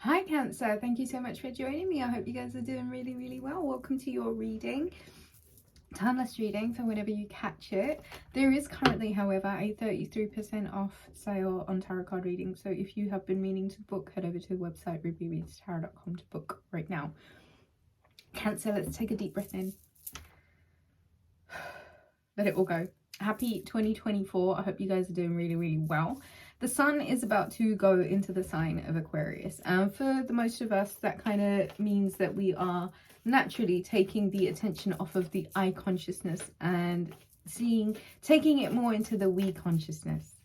Hi Cancer, thank you so much for joining me. I hope you guys are doing really well. Welcome to your reading, timeless reading for whenever you catch it. There is currently, however, a 33% off sale on tarot card reading, so if you have been meaning to book, head over to the website rubyreadstarot.com to book right now. Cancer, let's take a deep breath in. Let it all go. Happy 2024. I hope you guys are doing really well. The sun is about to go into the sign of Aquarius, and for the most of us that kind of means that we are naturally taking the attention off of the I consciousness and taking it more into the we consciousness.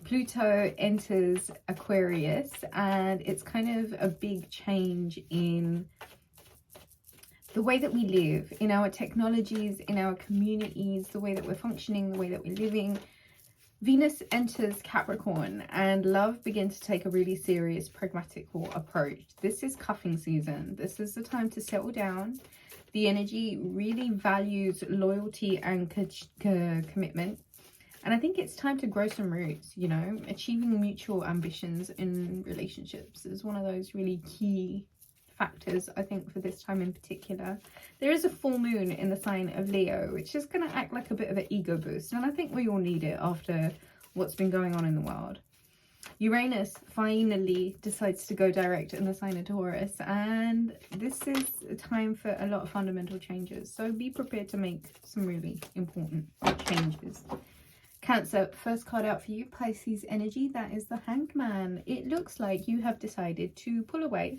Pluto enters Aquarius, and it's kind of a big change in the way that we live, in our technologies, in our communities, the way that we're functioning, the way that we're living. Venus enters Capricorn, and love begins to take a really serious, pragmatical approach. This is cuffing season. This is the time to settle down. The energy really values loyalty and commitment. And I think it's time to grow some roots, you know. Achieving mutual ambitions in relationships is one of those really key factors, I think, for this time in particular. There is a full moon in the sign of Leo, which is going to act like a bit of an ego boost, and I think we all need it after what's been going on in the world. Uranus finally decides to go direct in the sign of Taurus, and this is a time for a lot of fundamental changes, so be prepared to make some really important changes. Cancer, first card out for you, Pisces energy, that is the Hanged Man. It looks like you have decided to pull away.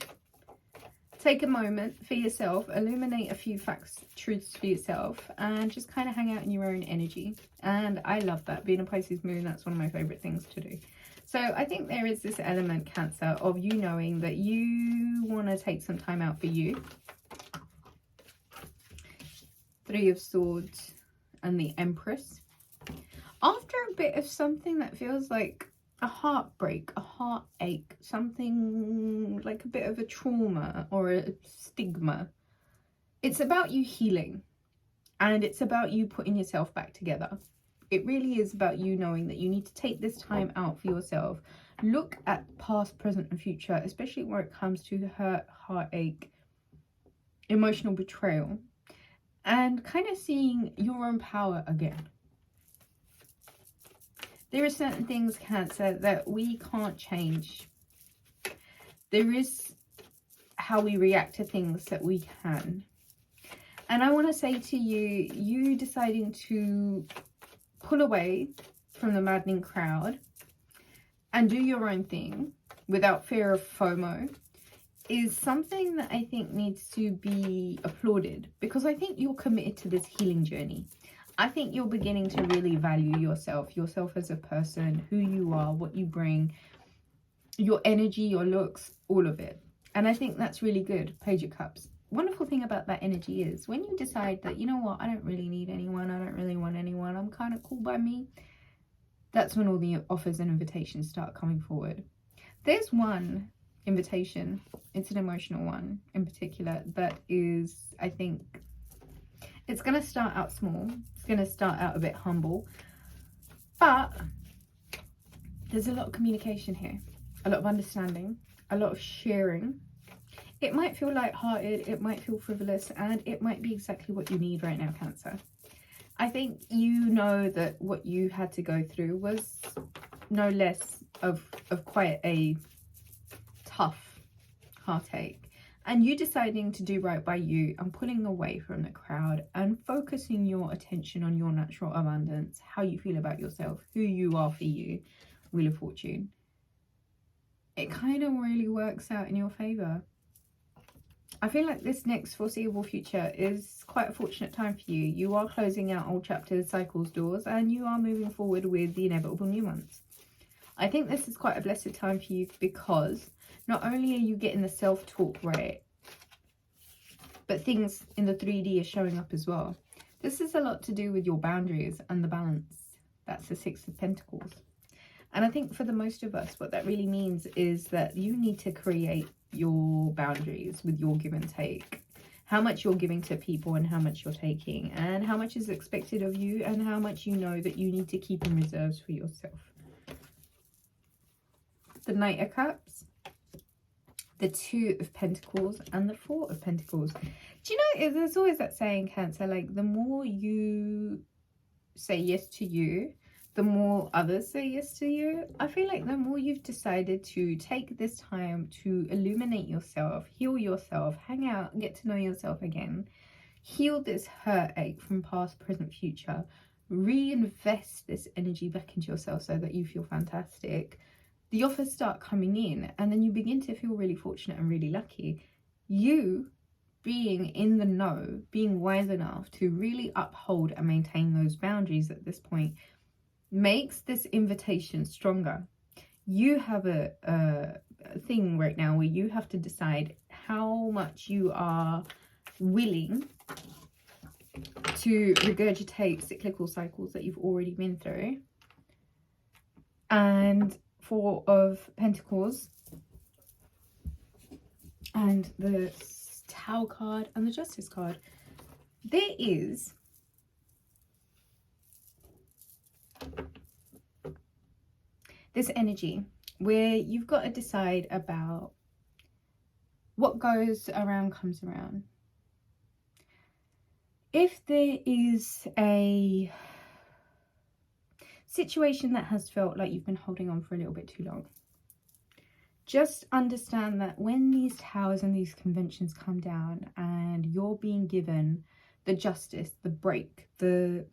Take a moment for yourself, illuminate a few facts, truths for yourself, and just kind of hang out in your own energy. And I love that. Being a Pisces moon, that's one of my favorite things to do. So I think there is this element, Cancer, of you knowing that you want to take some time out for you. Three of Swords and the Empress. After a bit of something that feels like a heartbreak, a heartache, something like a bit of a trauma or a stigma, it's about you healing, and it's about you putting yourself back together. It really is about you knowing that you need to take this time out for yourself. Look at past, present and future, especially where it comes to hurt, heartache, emotional betrayal, and kind of seeing your own power again. There are certain things, Cancer, that we can't change. There is how we react to things that we can. And I want to say to you, you deciding to pull away from the maddening crowd and do your own thing without fear of FOMO is something that I think needs to be applauded, because I think you're committed to this healing journey. I think you're beginning to really value yourself as a person, who you are, what you bring, your energy, your looks, all of it. And I think that's really good. Page of Cups. Wonderful thing about that energy is when you decide that, you know what, I don't really need anyone, I don't really want anyone, I'm kind of cool by me, that's when all the offers and invitations start coming forward. There's one invitation, it's an emotional one in particular, that is, I think, it's going to start out small. It's going to start out a bit humble. But there's a lot of communication here. A lot of understanding. A lot of sharing. It might feel lighthearted. It might feel frivolous. And it might be exactly what you need right now, Cancer. I think you know that what you had to go through was no less of quite a tough heartache. And you deciding to do right by you and pulling away from the crowd and focusing your attention on your natural abundance, how you feel about yourself, who you are for you, Wheel of Fortune. It kind of really works out in your favor. I feel like this next foreseeable future is quite a fortunate time for you. You are closing out old chapters, cycles, doors, and you are moving forward with the inevitable new ones. I think this is quite a blessed time for you, because not only are you getting the self-talk right, but things in the 3D are showing up as well. This is a lot to do with your boundaries and the balance. That's the Six of Pentacles. And I think for the most of us, what that really means is that you need to create your boundaries with your give and take. How much you're giving to people and how much you're taking, and how much is expected of you and how much you know that you need to keep in reserves for yourself. The Knight of Cups. the Two of Pentacles and the Four of Pentacles. Do you know, there's always that saying, Cancer, like the more you say yes to you, the more others say yes to you. I feel like the more you've decided to take this time to illuminate yourself, heal yourself, hang out, get to know yourself again, heal this hurt ache from past, present, future, reinvest this energy back into yourself so that you feel fantastic, the offers start coming in, and then you begin to feel really fortunate and really lucky. You being in the know, being wise enough to really uphold and maintain those boundaries at this point makes this invitation stronger. You have a thing right now where you have to decide how much you are willing to regurgitate cyclical cycles that you've already been through. And Four of Pentacles and the Tower card and the Justice card, there is this energy where you've got to decide about what goes around comes around. If there is a situation that has felt like you've been holding on for a little bit too long, just understand that when these towers and these conventions come down and you're being given the justice, the break, the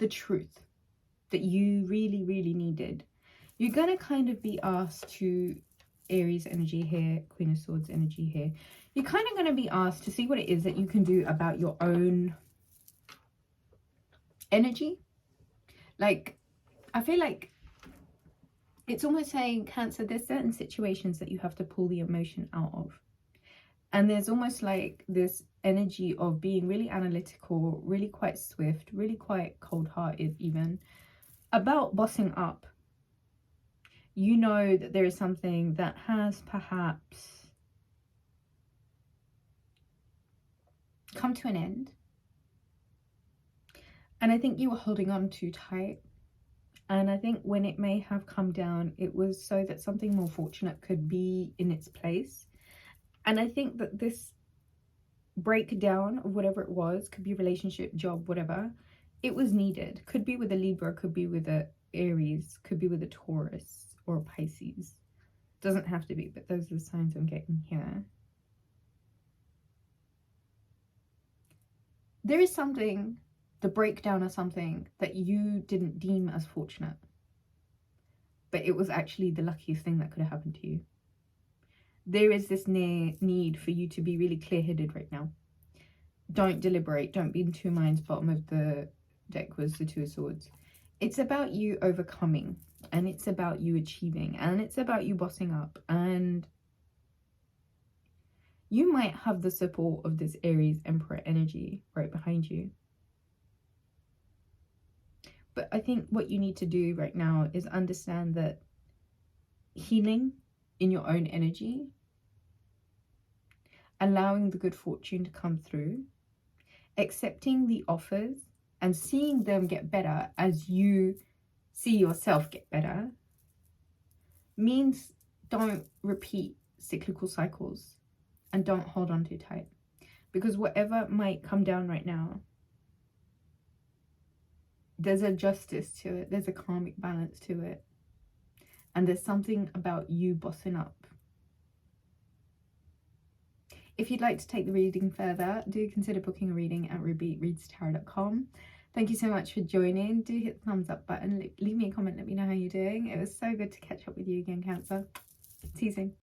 truth that you really, really needed, you're going to kind of be asked to, Aries energy here, Queen of Swords energy here, you're kind of going to be asked to see what it is that you can do about your own energy. Like, I feel like it's almost saying, Cancer, there's certain situations that you have to pull the emotion out of. And there's almost like this energy of being really analytical, really quite swift, really quite cold-hearted even, about bossing up. You know that there is something that has perhaps come to an end. And I think you were holding on too tight. And I think when it may have come down, it was so that something more fortunate could be in its place. And I think that this breakdown of whatever it was, could be relationship, job, whatever, it was needed. Could be with a Libra, could be with a Aries, could be with a Taurus or a Pisces. Doesn't have to be, but those are the signs I'm getting here. There is something, the breakdown of something that you didn't deem as fortunate, but it was actually the luckiest thing that could have happened to you. There is this need for you to be really clear-headed right now. Don't deliberate, don't be in two minds. Bottom of the deck was the Two of Swords. It's about you overcoming, and it's about you achieving, and it's about you bossing up, and you might have the support of this Aries Emperor energy right behind you. But I think what you need to do right now is understand that healing in your own energy, allowing the good fortune to come through, accepting the offers and seeing them get better as you see yourself get better, means don't repeat cyclical cycles and don't hold on too tight. Because whatever might come down right now, there's a justice to it, there's a karmic balance to it, and there's something about you bossing up. If you'd like to take the reading further, do consider booking a reading at rubyreadstarot.com. Thank you so much for joining. Do hit the thumbs up button, leave me a comment, let me know how you're doing. It was so good to catch up with you again, Cancer. See you soon.